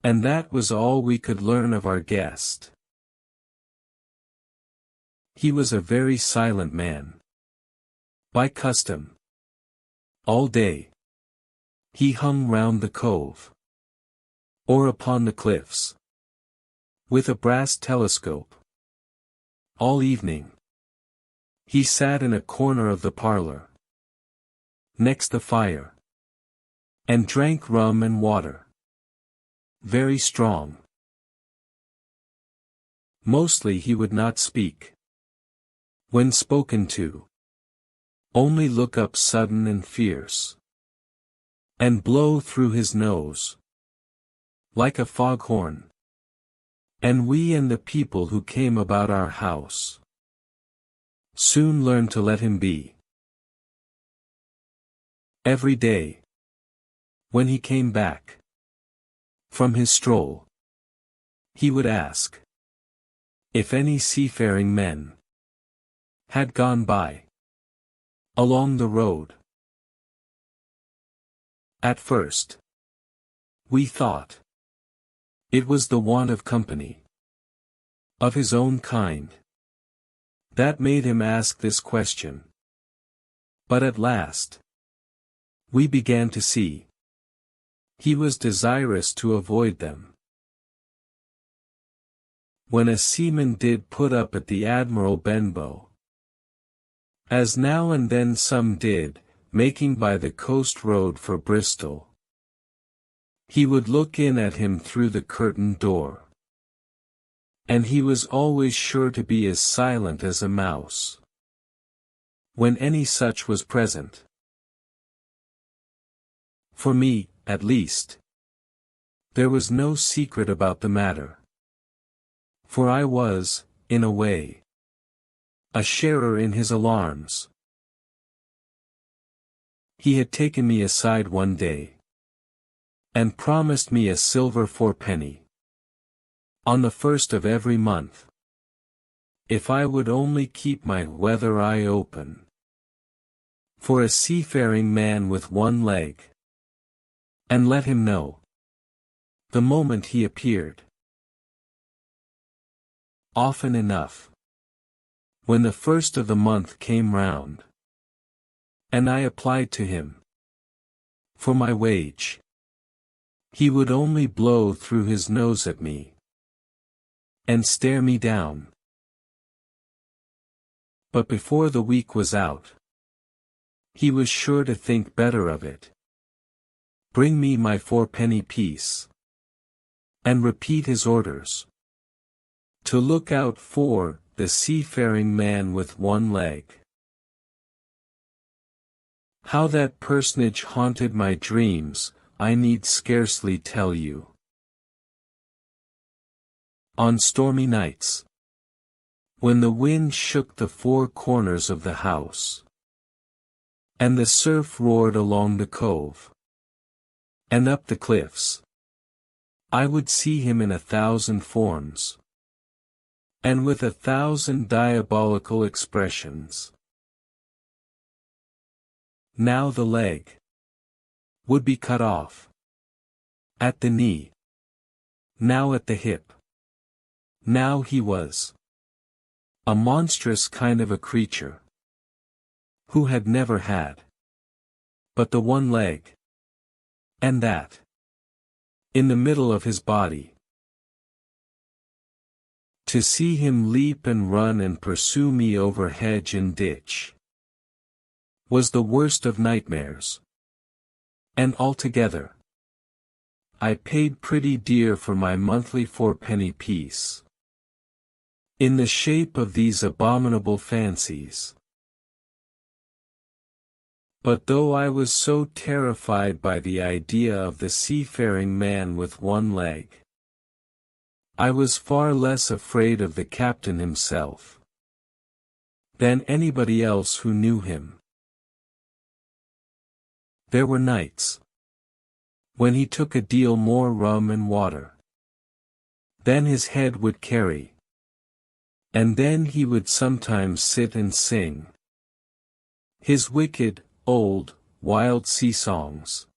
And that was all we could learn of our guest. He was a very silent man. By custom. All day. He hung round the cove. Or upon the cliffs. With a brass telescope. All evening. He sat in a corner of the parlor. Next the fire. And drank rum and water. Very strong. Mostly he would not speak. When spoken to. Only look up sudden and fierce. And blow through his nose. Like a foghorn. And we and the people who came about our house. Soon learned to let him be. Every day. When he came back. From his stroll. He would ask. If any seafaring men. Had gone by. Along the road. At first. We thought. It was the want of company. Of his own kind. That made him ask this question. But at last. We began to see. He was desirous to avoid them. When a seaman did put up at the Admiral Benbow. As now and then some did, making by the coast road for Bristol. He would look in at him through the curtained door. And he was always sure to be as silent as a mouse. When any such was present. For me, at least. There was no secret about the matter. For I was, in a way, a sharer in his alarms. He had taken me aside one day. And promised me a silver fourpenny. On the first of every month. If I would only keep my weather eye open. For a seafaring man with one leg. And let him know. The moment he appeared. Often enough. When the first of the month came round. And I applied to him. For my wage. He would only blow through his nose at me. And stare me down. But before the week was out. He was sure to think better of it. Bring me my fourpenny piece. And repeat his orders. To look out for the seafaring man with one leg. How that personage haunted my dreams, I need scarcely tell you. On stormy nights. When the wind shook the four corners of the house. And the surf roared along the cove. And up the cliffs. I would see him in 1,000 forms. And with 1,000 diabolical expressions. Now the leg. Would be cut off. At the knee. Now at the hip. Now he was. A monstrous kind of a creature. Who had never had. But the one leg. And that. In the middle of his body. To see him leap and run and pursue me over hedge and ditch. Was the worst of nightmares. And altogether. I paid pretty dear for my monthly fourpenny piece. In the shape of these abominable fancies. But though I was so terrified by the idea of the seafaring man with one leg, I was far less afraid of the captain himself than anybody else who knew him. There were nights when he took a deal more rum and water than his head would carry, and then he would sometimes sit and sing. His wicked, old, wild sea songs.